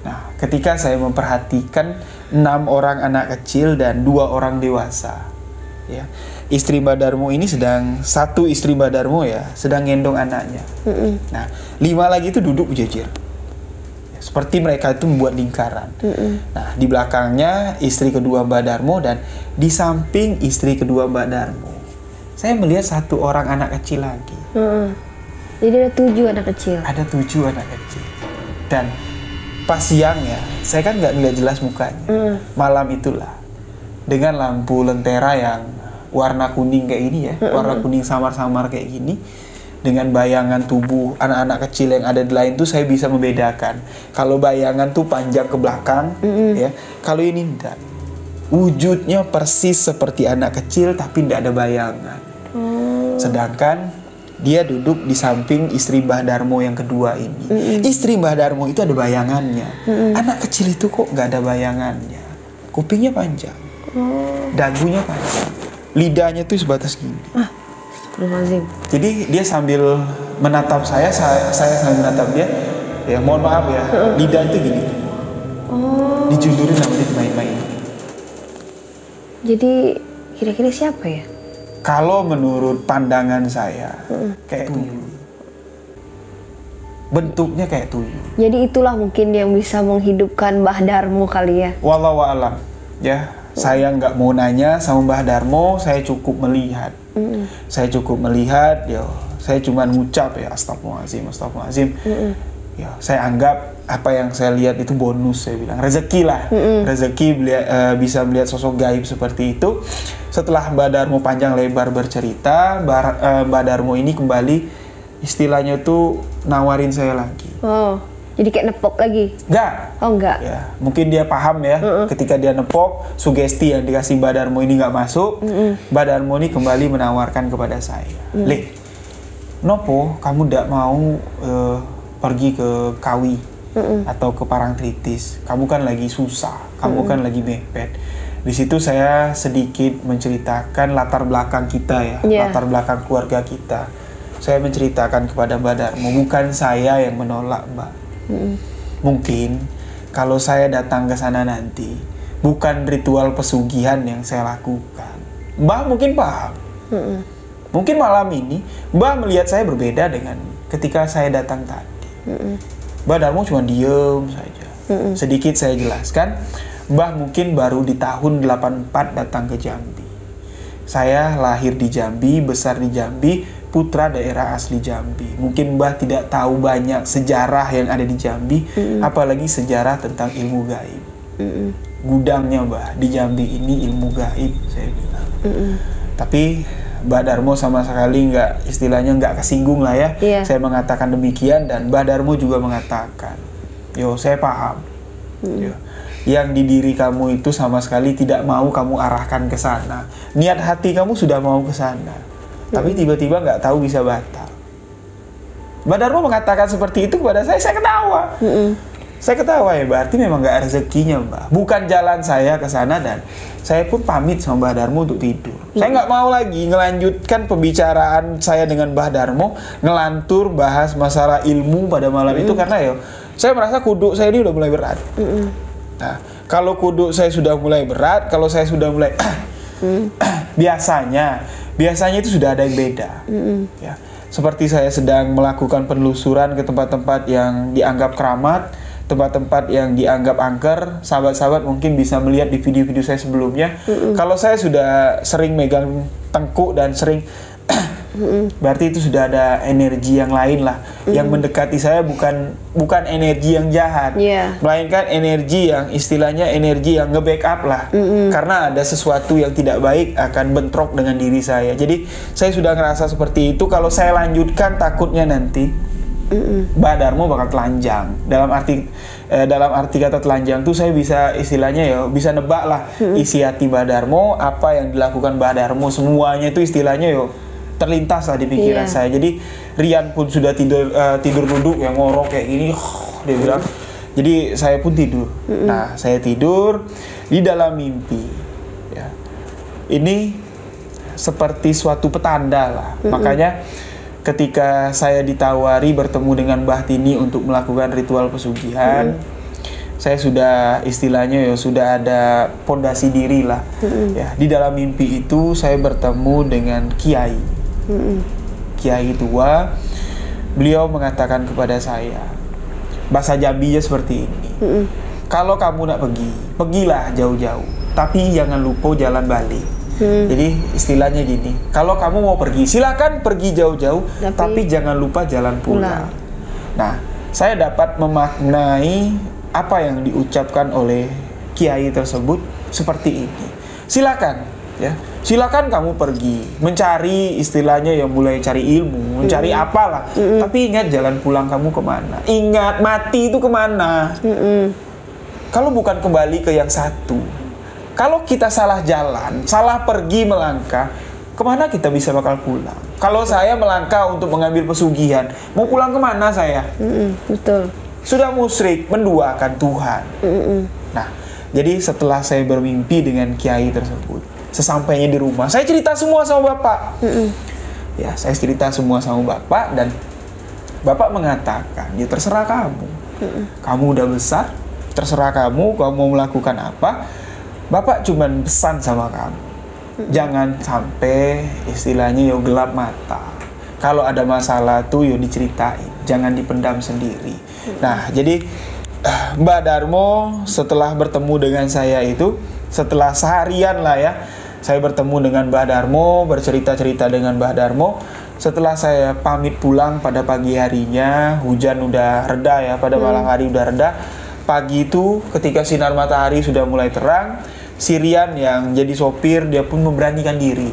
A: Nah, ketika saya memperhatikan 6 orang anak kecil dan 2 orang dewasa, ya. Istri Mbah Darmo ini satu istri Mbah Darmo ya, sedang gendong anaknya. Nah, 5 lagi itu duduk berjejer. Ya, seperti mereka itu membuat lingkaran. Nah, di belakangnya istri kedua Mbah Darmo dan di samping istri kedua Mbah Darmo, saya melihat 1 orang anak kecil lagi.
B: Jadi ada 7 anak kecil.
A: Ada 7 anak kecil. Dan pas siang ya, saya kan nggak ngeliat jelas mukanya. Malam itulah, dengan lampu lentera yang warna kuning kayak gini ya, warna kuning samar-samar kayak gini, dengan bayangan tubuh anak-anak kecil yang ada di lain tuh saya bisa membedakan. Kalau bayangan tuh panjang ke belakang, ya. Kalau ini enggak, wujudnya persis seperti anak kecil tapi tidak ada bayangan. Sedangkan dia duduk di samping istri Mbah Darmo yang kedua ini. Istri Mbah Darmo itu ada bayangannya. Anak kecil itu kok nggak ada bayangannya. Kupingnya panjang, dagunya panjang, lidahnya tuh sebatas gini. Jadi dia sambil menatap saya sambil menatap dia. Ya mohon maaf ya, lidah itu gini. Dijundurin sama dia main-main.
B: Jadi kira-kira siapa ya?
A: Kalau menurut pandangan saya, kayak tuyul. Bentuknya kayak tuyul.
B: Jadi itulah mungkin yang bisa menghidupkan Mbah Darmo kali ya?
A: Wallahu a'lam. Ya, saya nggak mau nanya sama Mbah Darmo, saya cukup melihat. Saya cukup melihat, ya, saya cuma ngucap ya, astagfirullahaladzim, astagfirullahaladzim. Ya, saya anggap apa yang saya lihat itu bonus, saya bilang rezeki lah, rezeki bisa melihat sosok gaib seperti itu. Setelah Mbah Darmo panjang lebar bercerita, Mbah Darmo ini kembali istilahnya tuh nawarin saya lagi.
B: Jadi kayak nepok lagi?
A: Enggak.
B: Oh enggak.
A: Ya, mungkin dia paham ya, ketika dia nepok, sugesti yang dikasih Mbah Darmo ini nggak masuk. Mbah Darmo ini kembali menawarkan kepada saya, Le, nopo kamu tidak mau pergi ke Kawi atau ke Parangtritis? Kamu kan lagi susah, kamu kan lagi mepet. Di situ saya sedikit menceritakan latar belakang kita ya, latar belakang keluarga kita. Saya menceritakan kepada Mbah Darmo, bukan saya yang menolak Mbak. Mungkin kalau saya datang ke sana nanti, bukan ritual pesugihan yang saya lakukan. Mbah mungkin paham. Mungkin malam ini Mbah melihat saya berbeda dengan ketika saya datang tadi. Mbah Darmo cuma diem saja. Sedikit saya jelaskan, Mbah mungkin baru di tahun 84 datang ke Jambi. Saya lahir di Jambi, besar di Jambi, putra daerah asli Jambi. Mungkin Mbah tidak tahu banyak sejarah yang ada di Jambi, apalagi sejarah tentang ilmu gaib. Gudangnya Mbah di Jambi ini ilmu gaib, saya bilang. Tapi Mbah Darmo sama sekali istilahnya nggak kesinggung lah ya. Saya mengatakan demikian dan Mbah Darmo juga mengatakan, yo saya paham. Yo, yang di diri kamu itu sama sekali tidak mau kamu arahkan ke sana. Niat hati kamu sudah mau ke sana. Tapi tiba-tiba nggak tahu bisa batal. Mbak Darmo mengatakan seperti itu kepada saya ketawa. Saya ketawa ya, berarti memang nggak rezekinya Mbak. Bukan jalan saya ke sana, dan saya pun pamit sama Mbah Darmo untuk tidur. Saya nggak mau lagi ngelanjutkan pembicaraan saya dengan Mbah Darmo, ngelantur bahas masalah ilmu pada malam itu, karena ya saya merasa kuduk saya ini udah mulai berat. Nah, kalau kuduk saya sudah mulai berat, kalau saya sudah mulai biasanya itu sudah ada yang beda. Ya, seperti saya sedang melakukan penelusuran ke tempat-tempat yang dianggap keramat, tempat-tempat yang dianggap angker. Sahabat-sahabat mungkin bisa melihat di video-video saya sebelumnya. Kalau saya sudah sering megang tengkuk dan sering berarti itu sudah ada energi yang lain lah yang mendekati saya, bukan energi yang jahat, melainkan energi yang istilahnya energi yang nge-backup lah, karena ada sesuatu yang tidak baik akan bentrok dengan diri saya. Jadi saya sudah ngerasa seperti itu. Kalau saya lanjutkan takutnya nanti Mbah Darmo bakal telanjang. Dalam arti kata telanjang tuh saya bisa istilahnya ya bisa nebak lah isi hati Mbah Darmo, apa yang dilakukan Mbah Darmo, semuanya itu istilahnya yo terlintas lah di pikiran saya. Jadi Rian pun sudah tidur duduk yang ngorok kayak gini, dia bilang. Jadi saya pun tidur. Nah, saya tidur di dalam mimpi. Ya. Ini seperti suatu petanda lah. Makanya ketika saya ditawari bertemu dengan Mbah Tini untuk melakukan ritual pesugihan, saya sudah istilahnya ya sudah ada pondasi diri lah. Ya, di dalam mimpi itu saya bertemu dengan kiai. Kiai tua. Beliau mengatakan kepada saya, bahasa Jambinya seperti ini. Kalau kamu nak pergi, pergilah jauh-jauh, tapi jangan lupa jalan balik. Jadi istilahnya gini, kalau kamu mau pergi, silakan pergi jauh-jauh, tapi jangan lupa jalan pulang. Nah, saya dapat memaknai apa yang diucapkan oleh kiai tersebut seperti ini. Silakan, ya, silakan kamu pergi mencari istilahnya yang mulai cari ilmu, mencari apalah. Tapi ingat jalan pulang kamu kemana? Ingat mati itu kemana? Kalau bukan kembali ke yang satu. Kalau kita salah jalan, salah pergi melangkah, kemana kita bisa bakal pulang? Kalau saya melangkah untuk mengambil pesugihan, mau pulang kemana saya?
B: Betul.
A: Sudah musyrik, menduakan Tuhan. Nah, jadi setelah saya bermimpi dengan kiai tersebut, sesampainya di rumah, saya cerita semua sama bapak. Ya, saya cerita semua sama bapak, dan bapak mengatakan, ya terserah kamu. Kamu udah besar, terserah kamu mau melakukan apa. Bapak cuman pesan sama kamu, jangan sampai istilahnya yo gelap mata. Kalau ada masalah tuh yo diceritain, jangan dipendam sendiri. Nah, jadi Mbah Darmo setelah bertemu dengan saya itu, setelah seharian lah ya, saya bertemu dengan Mbah Darmo, bercerita-cerita dengan Mbah Darmo. Setelah saya pamit pulang pada pagi harinya, hujan udah reda ya, pada malam hari udah reda. Pagi itu ketika sinar matahari sudah mulai terang, si Rian yang jadi sopir dia pun memberanikan diri.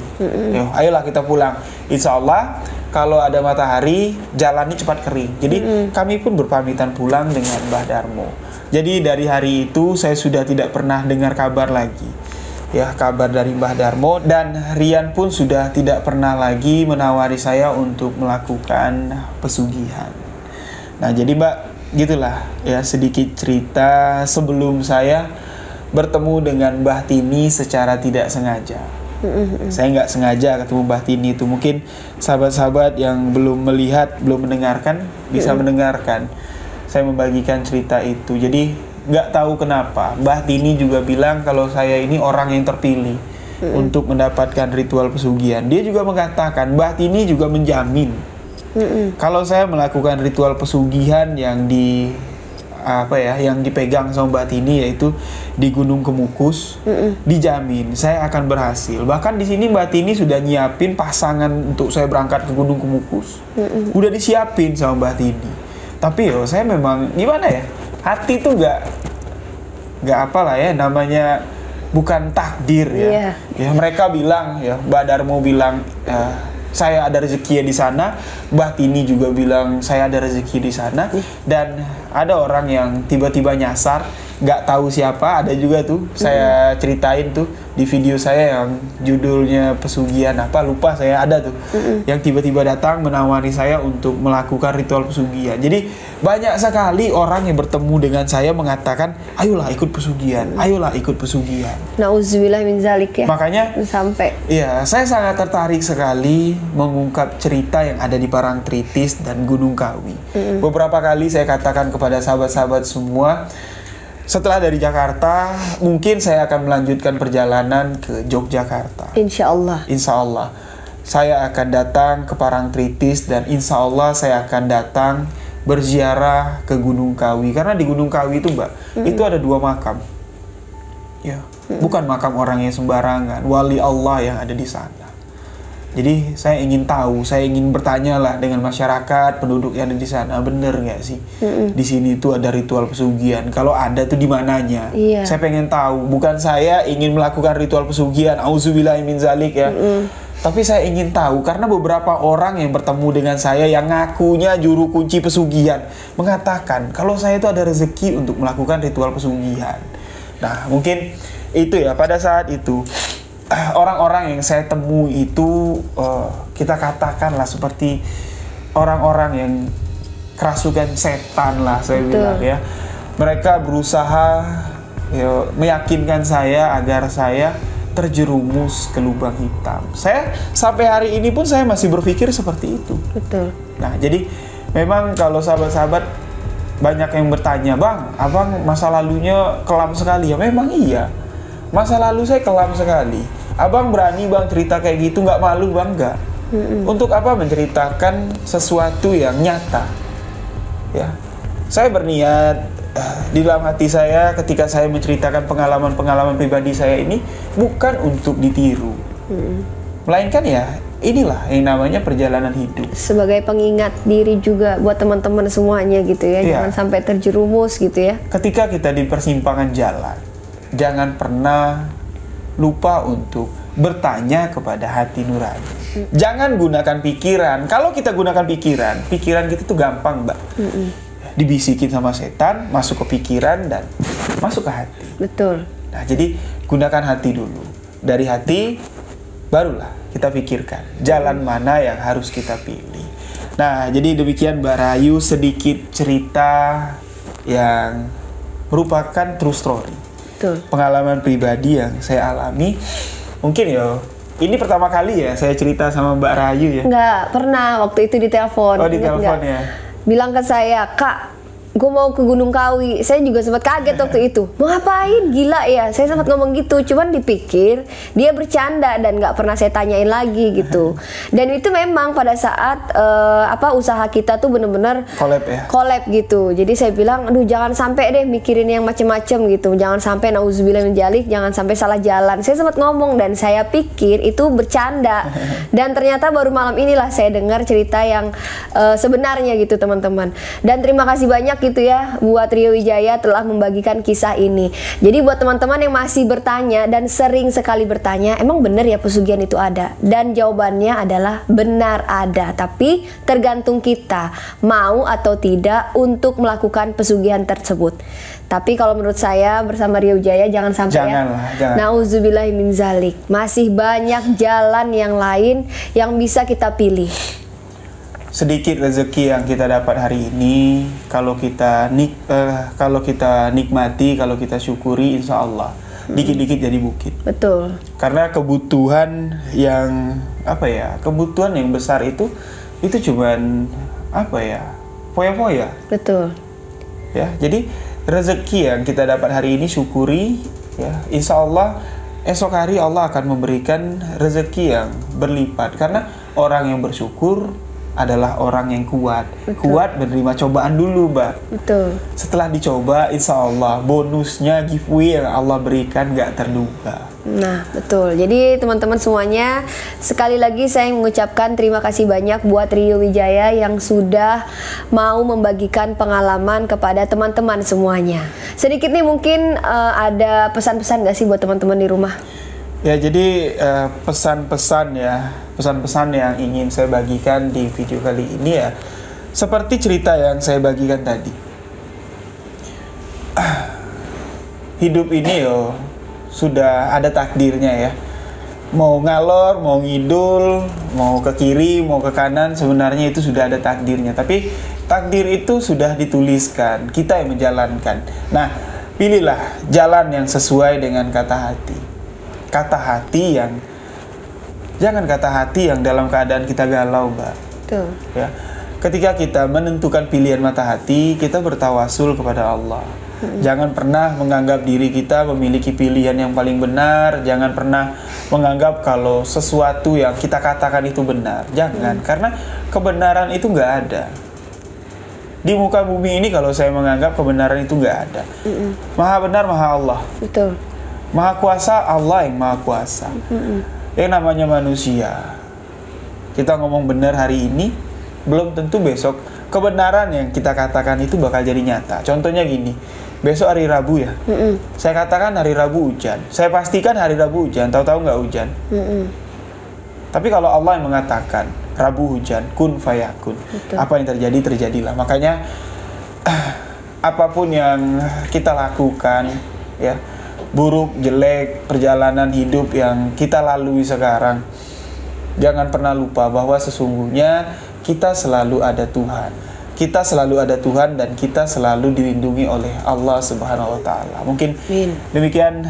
A: Yo, ayolah kita pulang. Insya Allah kalau ada matahari jalannya cepat kering. Jadi kami pun berpamitan pulang dengan Mbah Darmo. Jadi dari hari itu saya sudah tidak pernah dengar kabar lagi. Ya, kabar dari Mbah Darmo, dan Rian pun sudah tidak pernah lagi menawari saya untuk melakukan pesugihan. Nah, jadi Mbak, gitulah ya sedikit cerita sebelum saya bertemu dengan Mbah Tini secara tidak sengaja. Saya nggak sengaja ketemu Mbah Tini itu. Mungkin sahabat-sahabat yang belum melihat, belum mendengarkan bisa mendengarkan. Saya membagikan cerita itu. Jadi nggak tahu kenapa Mbah Tini juga bilang kalau saya ini orang yang terpilih untuk mendapatkan ritual pesugihan. Dia juga mengatakan Mbah Tini juga menjamin kalau saya melakukan ritual pesugihan yang yang dipegang sama Mbak Tini, yaitu di Gunung Kemukus, dijamin saya akan berhasil. Bahkan di sini Mbak Tini sudah nyiapin pasangan untuk saya berangkat ke Gunung Kemukus. Udah disiapin sama Mbak Tini. Tapi saya memang gimana ya? Hati tuh nggak apalah ya, namanya bukan takdir ya. Ya mereka bilang ya, Mbak Darmo bilang saya ada rezeki di sana, Mbah Tini juga bilang saya ada rezeki di sana, dan ada orang yang tiba-tiba nyasar nggak tahu siapa, ada juga tuh saya ceritain tuh di video saya yang judulnya pesugihan apa lupa saya, ada tuh yang tiba-tiba datang menawari saya untuk melakukan ritual pesugihan. Jadi banyak sekali orang yang bertemu dengan saya mengatakan ayolah ikut pesugihan, ayolah ikut pesugihan.
B: Nauzubillah min zalik ya.
A: Makanya
B: sampai
A: iya, saya sangat tertarik sekali mengungkap cerita yang ada di Parangtritis dan Gunung Kawi. Beberapa kali saya katakan kepada sahabat-sahabat semua, setelah dari Jakarta, mungkin saya akan melanjutkan perjalanan ke Yogyakarta.
B: Insya Allah.
A: Insya Allah. Saya akan datang ke Parangtritis dan insya Allah saya akan datang berziarah ke Gunung Kawi. Karena di Gunung Kawi itu Mbak, itu ada 2 makam. Ya, bukan makam orang yang sembarangan, wali Allah yang ada di sana. Jadi saya ingin tahu, saya ingin bertanya lah dengan masyarakat, penduduk yang ada di sana, bener nggak sih di sini tuh ada ritual pesugihan? Kalau ada tuh di mananya? Saya pengen tahu. Bukan saya ingin melakukan ritual pesugihan, auzubillahi min zalik ya. Tapi saya ingin tahu karena beberapa orang yang bertemu dengan saya yang ngakunya juru kunci pesugihan mengatakan kalau saya itu ada rezeki untuk melakukan ritual pesugihan. Nah mungkin itu ya pada saat itu. Orang-orang yang saya temui itu kita katakanlah seperti orang-orang yang kerasukan setan lah saya bilang ya. Mereka berusaha ya, meyakinkan saya agar saya terjerumus ke lubang hitam. Saya sampai hari ini pun saya masih berpikir seperti itu.
B: Betul.
A: Nah jadi memang kalau sahabat-sahabat banyak yang bertanya, bang, abang masa lalunya kelam sekali ya. Memang iya. Masa lalu saya kelam sekali. Abang berani bang cerita kayak gitu, nggak malu bang? Nggak. Untuk apa menceritakan sesuatu yang nyata? Ya, saya berniat di dalam hati saya ketika saya menceritakan pengalaman-pengalaman pribadi saya ini bukan untuk ditiru, melainkan ya inilah yang namanya perjalanan hidup. Sebagai
B: pengingat diri juga buat teman-teman semuanya gitu ya, jangan sampai terjerumus gitu ya. Ketika kita di persimpangan jalan,
A: jangan pernah lupa untuk bertanya kepada hati nurani. Jangan gunakan pikiran. Kalau kita gunakan pikiran kita tuh gampang, Mbak. Dibisikin sama setan, masuk ke pikiran dan masuk ke hati.
B: Betul.
A: Nah, jadi gunakan hati dulu. Dari hati barulah kita pikirkan jalan mana yang harus kita pilih. Nah, jadi demikian Mbak Rayu sedikit cerita yang merupakan true story. Pengalaman pribadi yang saya alami. Mungkin ya ini pertama kali ya saya cerita sama Mbak Rayu ya.
B: Enggak, pernah waktu itu di telepon.
A: Oh, di telepon ya.
B: Bilang ke saya, "Kak, gue mau ke Gunung Kawi." Saya juga sempat kaget waktu itu. Mau ngapain? Gila ya. Saya sempat ngomong gitu. Cuman dipikir dia bercanda dan nggak pernah saya tanyain lagi gitu. Dan itu memang pada saat usaha kita tuh bener-bener collab gitu. Jadi saya bilang, aduh jangan sampai deh mikirin yang macem-macem gitu. Jangan sampai nauzubillah min dzalik, jangan sampai salah jalan. Saya sempat ngomong dan saya pikir itu bercanda. Dan ternyata baru malam inilah saya dengar cerita yang sebenarnya gitu teman-teman. Dan terima kasih banyak gitu ya buat Rio Wijaya telah membagikan kisah ini. Jadi buat teman-teman yang masih bertanya dan sering sekali bertanya, emang benar ya pesugihan itu ada? Dan jawabannya adalah benar ada, tapi tergantung kita mau atau tidak untuk melakukan pesugihan tersebut. Tapi kalau menurut saya bersama Rio Wijaya jangan sampai jangan. Nauzubillahi min zalik. Masih banyak jalan yang lain yang bisa kita pilih.
A: Sedikit rezeki yang kita dapat hari ini, kalau kita nikmati, kalau kita syukuri, insya Allah dikit-dikit jadi bukit.
B: Betul.
A: Karena kebutuhan yang kebutuhan yang besar itu cuman foya-foya.
B: Betul.
A: Ya, jadi rezeki yang kita dapat hari ini syukuri, ya, insya Allah esok hari Allah akan memberikan rezeki yang berlipat. Karena orang yang bersyukur adalah orang yang kuat. Betul. Kuat menerima cobaan dulu, Mbak.
B: Betul.
A: Setelah dicoba, insya Allah bonusnya giveaway yang Allah berikan gak terduga.
B: Nah, betul. Jadi teman-teman semuanya, sekali lagi saya mengucapkan terima kasih banyak buat Rio Wijaya yang sudah mau membagikan pengalaman kepada teman-teman semuanya. Sedikit nih mungkin ada pesan-pesan gak sih buat teman-teman di rumah?
A: Ya, jadi pesan-pesan yang ingin saya bagikan di video kali ini ya, seperti cerita yang saya bagikan tadi. hidup ini yo sudah ada takdirnya ya. Mau ngalor, mau ngidul, mau ke kiri, mau ke kanan, sebenarnya itu sudah ada takdirnya. Tapi takdir itu sudah dituliskan, kita yang menjalankan. Nah, pilihlah jalan yang sesuai dengan kata hati. Kata hati yang, jangan kata hati yang dalam keadaan kita galau, Mbak.
B: Tuh.
A: Ya. Ketika kita menentukan pilihan mata hati, kita bertawasul kepada Allah. Jangan pernah menganggap diri kita memiliki pilihan yang paling benar. Jangan pernah menganggap kalau sesuatu yang kita katakan itu benar. Jangan, karena kebenaran itu nggak ada. Di muka bumi ini kalau saya menganggap kebenaran itu nggak ada. Maha benar, maha Allah.
B: Betul.
A: Maha kuasa, Allah yang maha kuasa. Yang namanya manusia, kita ngomong benar hari ini, belum tentu besok kebenaran yang kita katakan itu bakal jadi nyata. Contohnya gini, besok hari Rabu ya, saya katakan hari Rabu hujan, saya pastikan hari Rabu hujan, tahu-tahu nggak hujan. Tapi kalau Allah yang mengatakan Rabu hujan, kun fayakun, apa yang terjadi terjadilah. Makanya apapun yang kita lakukan, ya, buruk, jelek, perjalanan hidup yang kita lalui sekarang, jangan pernah lupa bahwa sesungguhnya kita selalu ada Tuhan. Kita selalu ada Tuhan dan kita selalu dilindungi oleh Allah Subhanahu wa taala. Mungkin demikian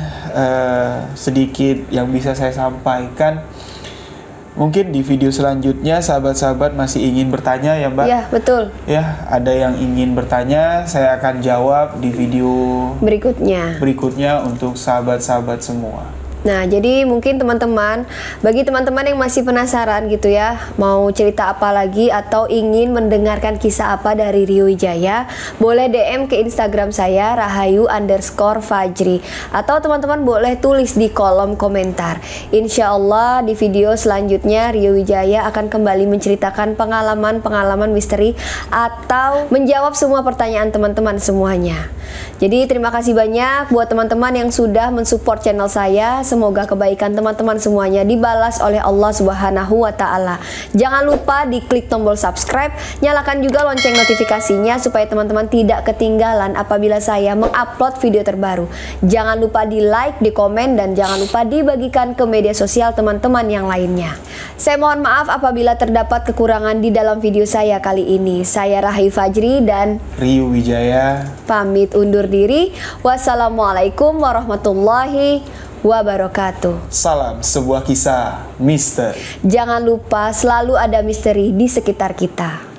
A: sedikit yang bisa saya sampaikan. Mungkin di video selanjutnya sahabat-sahabat masih ingin bertanya ya, Mbak?
B: Iya, betul.
A: Ya, ada yang ingin bertanya, saya akan jawab di video berikutnya untuk sahabat-sahabat semua.
B: Nah, jadi mungkin teman-teman, bagi teman-teman yang masih penasaran gitu ya, mau cerita apa lagi atau ingin mendengarkan kisah apa dari Rio Wijaya, boleh DM ke Instagram saya Rahayu_Fajri, atau teman-teman boleh tulis di kolom komentar. Insya Allah di video selanjutnya Rio Wijaya akan kembali menceritakan pengalaman-pengalaman misteri atau menjawab semua pertanyaan teman-teman semuanya. Jadi terima kasih banyak buat teman-teman yang sudah mensupport channel saya. Semoga kebaikan teman-teman semuanya dibalas oleh Allah Subhanahu wa taala. Jangan lupa diklik tombol subscribe, nyalakan juga lonceng notifikasinya supaya teman-teman tidak ketinggalan apabila saya mengupload video terbaru. Jangan lupa di like, di komen, dan jangan lupa dibagikan ke media sosial teman-teman yang lainnya. Saya mohon maaf apabila terdapat kekurangan di dalam video saya kali ini. Saya Rahayu Fajri dan
A: Rio Wijaya
B: pamit undur diri. Wassalamualaikum warahmatullahi wabarakatuh.
A: Salam sebuah kisah misteri.
B: Jangan lupa selalu ada misteri di sekitar kita.